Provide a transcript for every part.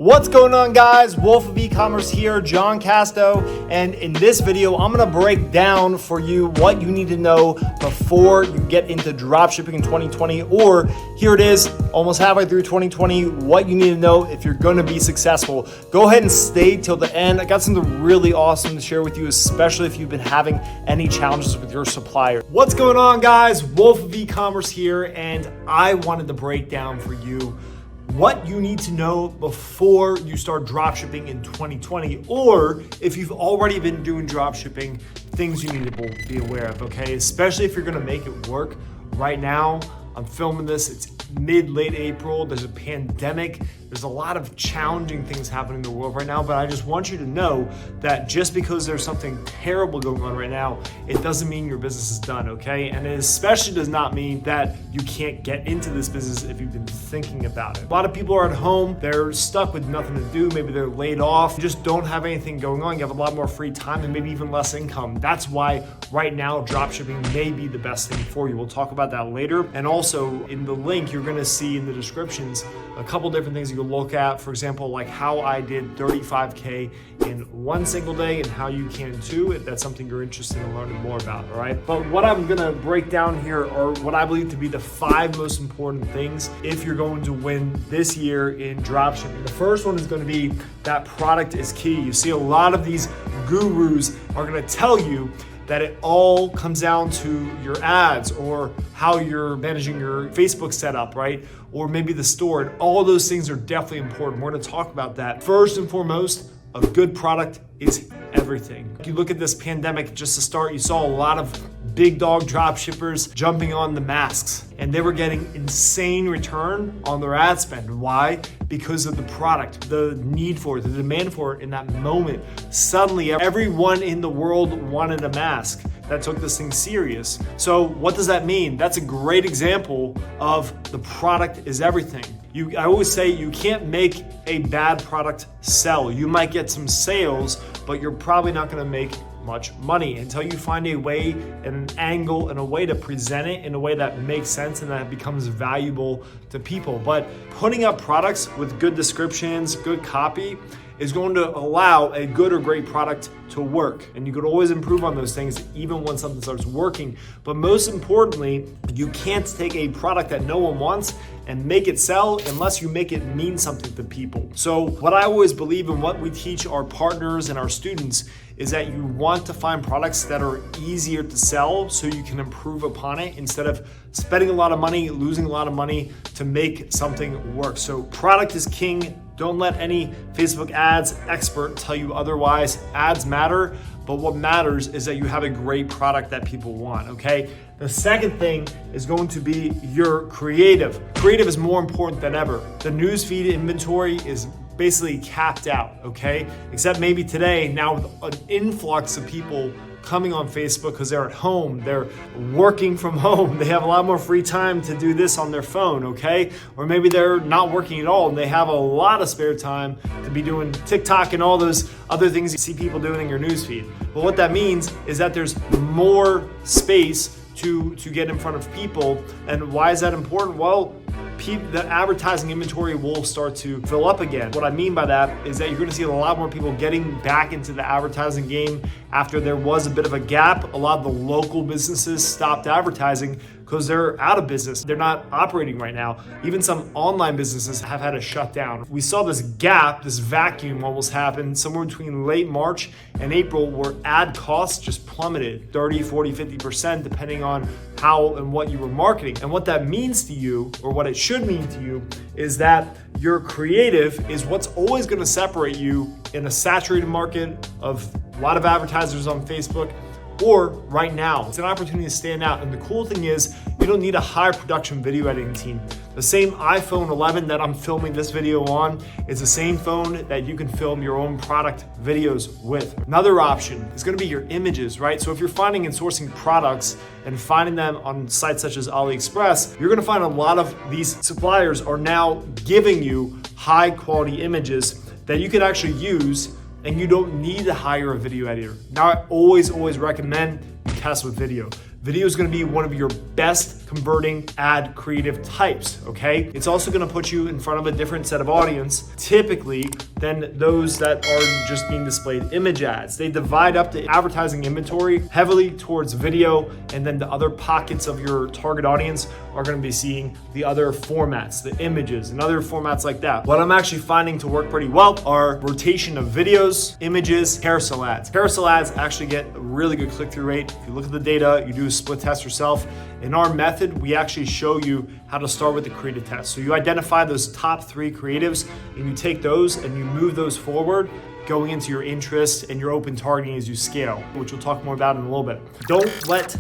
What's going on, guys? Wolf of E-commerce here, John Casto, and in this video I'm going to break down for you what you need to know before you get into dropshipping in 2020, or here it is, almost halfway through 2020, what you need to know if you're going to be successful. Go ahead and stay till the end. I got something really awesome to share with you, especially if you've been having any challenges with your supplier. What's going on, guys? Wolf of E-commerce here, and I wanted to break down for you what you need to know before you start dropshipping in 2020, or if you've already been doing dropshipping, things you need to be aware of, okay? Especially if you're gonna make it work. Right now, I'm filming this, it's late April, there's a pandemic, there's a lot of challenging things happening in the world right now, but I just want you to know that just because there's something terrible going on right now, it doesn't mean your business is done, okay? And it especially does not mean that you can't get into this business if you've been thinking about it. A lot of people are at home, they're stuck with nothing to do, maybe they're laid off, you just don't have anything going on, you have a lot more free time and maybe even less income. That's why right now dropshipping may be the best thing for you. We'll talk about that later. And also in the link, you're gonna see in the descriptions a couple different things you can look at. For example, like how I did 35K in one single day and how you can too, if that's something you're interested in learning more about, all right? But what I'm gonna break down here are what I believe to be the 5 most important things if you're going to win this year in dropshipping. The first one is gonna be that product is key. You see a lot of these gurus are gonna tell you that it all comes down to your ads or how you're managing your Facebook setup, right? Or maybe the store, and all those things are definitely important. We're gonna talk about that. First and foremost, a good product is everything. If you look at this pandemic, just to start, you saw a lot of big dog drop shippers jumping on the masks, and they were getting insane return on their ad spend. Why? Because of the product, the need for it, the demand for it in that moment. Suddenly, everyone in the world wanted a mask. That took this thing serious. So what does that mean? That's a great example of the product is everything. I always say you can't make a bad product sell. You might get some sales, but you're probably not gonna make much money until you find a way and an angle and a way to present it in a way that makes sense and that becomes valuable to people. But putting up products with good descriptions, good copy, is going to allow a good or great product to work. And you could always improve on those things even when something starts working. But most importantly, you can't take a product that no one wants and make it sell unless you make it mean something to people. So what I always believe and what we teach our partners and our students is that you want to find products that are easier to sell so you can improve upon it instead of spending a lot of money, losing a lot of money to make something work. So product is king. Don't let any Facebook ads expert tell you otherwise. Ads matter, but what matters is that you have a great product that people want, okay? The second thing is going to be your creative. Creative is more important than ever. The newsfeed inventory is basically capped out, okay? Except maybe today, now with an influx of people coming on Facebook because they're at home, they're working from home, they have a lot more free time to do this on their phone, okay? Or maybe they're not working at all and they have a lot of spare time to be doing TikTok and all those other things you see people doing in your newsfeed. But what that means is that there's more space to get in front of people. And why is that important? Well, the advertising inventory will start to fill up again. What I mean by that is that you're gonna see a lot more people getting back into the advertising game after there was a bit of a gap. A lot of the local businesses stopped advertising because they're out of business. They're not operating right now. Even some online businesses have had to shut down. We saw this gap, this vacuum almost happen somewhere between late March and April where ad costs just plummeted 30, 40, 50% depending on how and what you were marketing. And what that means to you, or what it should mean to you, is that your creative is what's always gonna separate you in a saturated market of a lot of advertisers on Facebook, or right now. It's an opportunity to stand out. And the cool thing is you don't need a high production video editing team. The same iPhone 11 that I'm filming this video on is the same phone that you can film your own product videos with. Another option is gonna be your images, right? So if you're finding and sourcing products and finding them on sites such as AliExpress, you're gonna find a lot of these suppliers are now giving you high quality images that you can actually use and you don't need to hire a video editor. Now, I always recommend you test with video. Video is going to be one of your best converting ad creative types, okay? It's also going to put you in front of a different set of audience, typically, than those that are just being displayed image ads. They divide up the advertising inventory heavily towards video, and then the other pockets of your target audience are going to be seeing the other formats, the images and other formats like that. What I'm actually finding to work pretty well are rotation of videos, images, carousel ads. Carousel ads actually get a really good click-through rate. If you look at the data, you do a split test yourself. In our method, we actually show you how to start with the creative test. So you identify those top 3 creatives and you take those and you move those forward, going into your interests and your open targeting as you scale, which we'll talk more about in a little bit. Don't let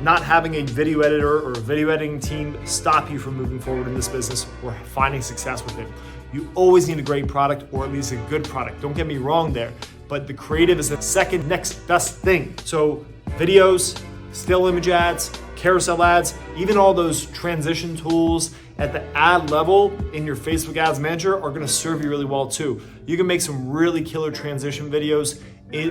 not having a video editor or a video editing team stop you from moving forward in this business or finding success with it. You always need a great product, or at least a good product. Don't get me wrong there, but the creative is the second next best thing. So videos, still image ads, carousel ads, even all those transition tools at the ad level in your Facebook Ads Manager are gonna serve you really well too. You can make some really killer transition videos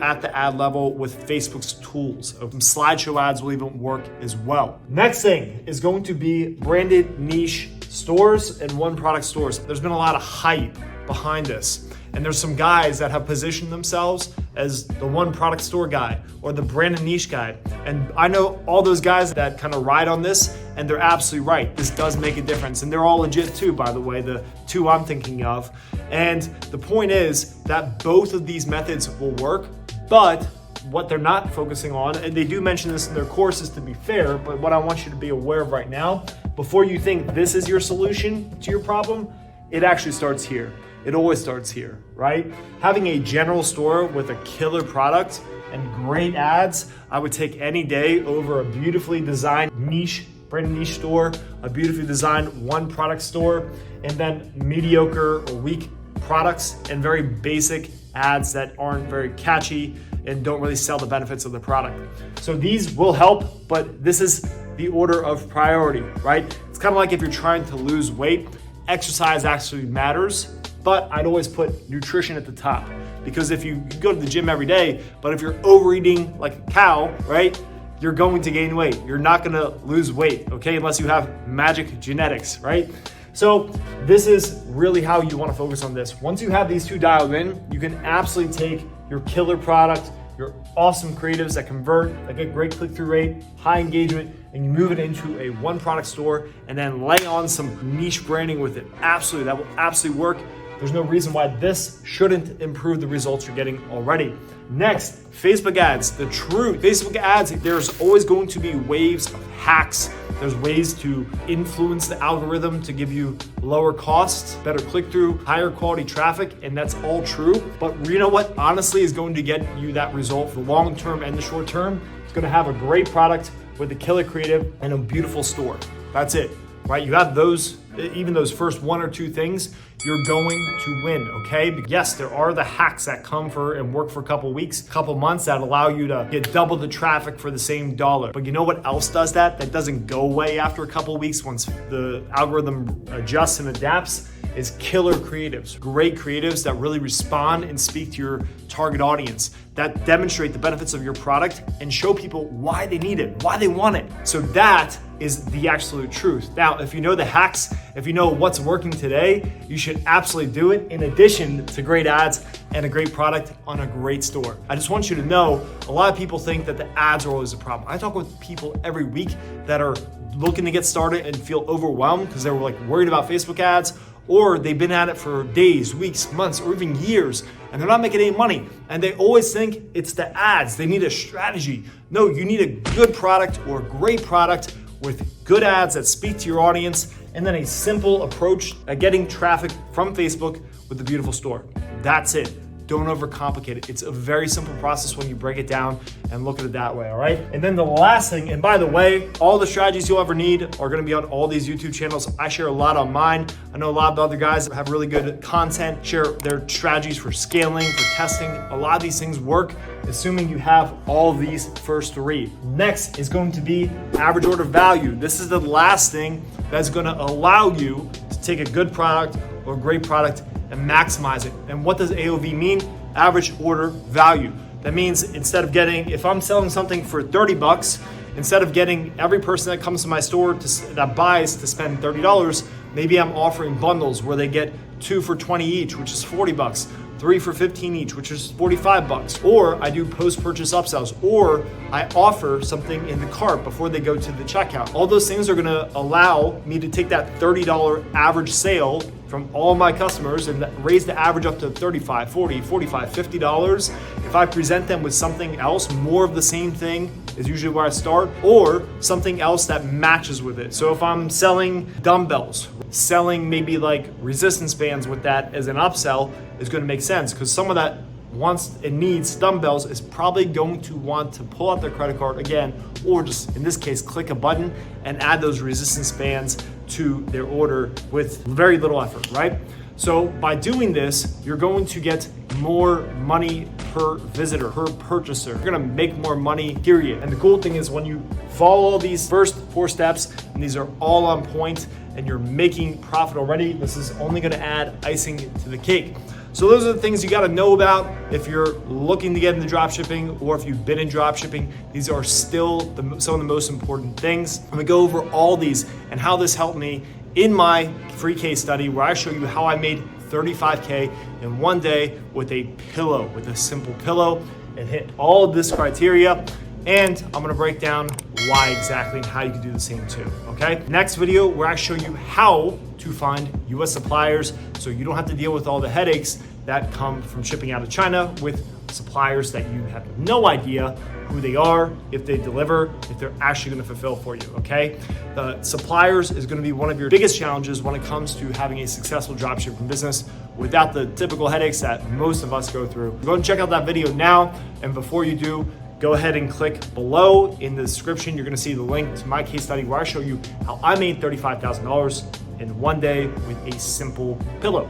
at the ad level with Facebook's tools. Some slideshow ads will even work as well. Next thing is going to be branded niche stores and one product stores. There's been a lot of hype behind this. And there's some guys that have positioned themselves as the one product store guy or the brand and niche guy. And I know all those guys that kind of ride on this, and they're absolutely right. This does make a difference. And they're all legit too, by the way, the 2 I'm thinking of. And the point is that both of these methods will work, but what they're not focusing on, and they do mention this in their courses to be fair, but what I want you to be aware of right now, before you think this is your solution to your problem, it actually starts here. It always starts here, right? Having a general store with a killer product and great ads, I would take any day over a beautifully designed niche, brand niche store, a beautifully designed one product store, and then mediocre or weak products and very basic ads that aren't very catchy and don't really sell the benefits of the product. So these will help, but this is the order of priority, right? It's kind of like if you're trying to lose weight, exercise actually matters, but I'd always put nutrition at the top, because if you go to the gym every day, but if you're overeating like a cow, right, you're going to gain weight. You're not gonna lose weight, okay, unless you have magic genetics, right? So this is really how you wanna focus on this. Once you have these 2 dialed in, you can absolutely take your killer product, your awesome creatives that convert, that get great click-through rate, high engagement, and you move it into a one product store and then lay on some niche branding with it. Absolutely, that will absolutely work. There's no reason why this shouldn't improve the results you're getting already. Next, Facebook ads. The truth, Facebook ads, there's always going to be waves of hacks. There's ways to influence the algorithm to give you lower costs, better click-through, higher quality traffic, and that's all true. But you know what honestly is going to get you that result for the long term and the short term? It's gonna have a great product with a killer creative and a beautiful store. That's it, right? You have those, even those first 1 or 2 things, you're going to win, okay? Yes, there are the hacks that come for and work for a couple weeks, couple months that allow you to get double the traffic for the same dollar. But you know what else does that? That doesn't go away after a couple weeks once the algorithm adjusts and adapts, is killer creatives. Great creatives that really respond and speak to your target audience, that demonstrate the benefits of your product and show people why they need it, why they want it. So that is the absolute truth. Now, if you know the hacks, if you know what's working today, you should absolutely do it in addition to great ads and a great product on a great store. I just want you to know, a lot of people think that the ads are always a problem. I talk with people every week that are looking to get started and feel overwhelmed because they were like worried about Facebook ads, or they've been at it for days, weeks, months, or even years, and they're not making any money. And they always think it's the ads. They need a strategy. No, you need a good product or a great product with good ads that speak to your audience, and then a simple approach at getting traffic from Facebook with a beautiful store. That's it. Don't overcomplicate it. It's a very simple process when you break it down and look at it that way, all right? And then the last thing, and by the way, all the strategies you'll ever need are gonna be on all these YouTube channels. I share a lot on mine. I know a lot of other guys that have really good content, share their strategies for scaling, for testing. A lot of these things work, assuming you have all of these first 3. Next is going to be average order value. This is the last thing that's gonna allow you to take a good product or a great product and maximize it. And what does AOV mean? Average order value. That means instead of getting, if I'm selling something for $30 instead of getting every person that comes to my store that buys to spend $30, maybe I'm offering bundles where they get 2 for 20 each, which is 40 bucks. 3 for 15 each, which is 45 bucks. Or I do post-purchase upsells, or I offer something in the cart before they go to the checkout. All those things are gonna allow me to take that $30 average sale from all my customers and raise the average up to $35, $40, $45, $50. If I present them with something else, more of the same thing is usually where I start, or something else that matches with it. So if I'm selling dumbbells, selling maybe like resistance bands with that as an upsell is gonna make sense, because someone that wants and needs dumbbells is probably going to want to pull out their credit card again, or just in this case, click a button and add those resistance bands to their order with very little effort, right? So by doing this, you're going to get more money per visitor, per purchaser. You're gonna make more money, period. And the cool thing is when you follow these first 4 steps, and these are all on point, and you're making profit already, this is only gonna add icing to the cake. So those are the things you gotta know about if you're looking to get into dropshipping, or if you've been in dropshipping. These are still some of the most important things. I'm gonna go over all these and how this helped me in my free case study, where I show you how I made 35K in one day with a pillow, with a simple pillow. It hit all of this criteria, and I'm gonna break down why exactly and how you can do the same too, okay? Next video, where I show you how to find US suppliers so you don't have to deal with all the headaches that come from shipping out of China with suppliers that you have no idea who they are, if they deliver, if they're actually gonna fulfill for you, okay? The suppliers is gonna be one of your biggest challenges when it comes to having a successful dropshipping business without the typical headaches that most of us go through. Go and check out that video now, and before you do, go ahead and click below in the description. You're gonna see the link to my case study where I show you how I made $35,000 in one day with a simple pillow.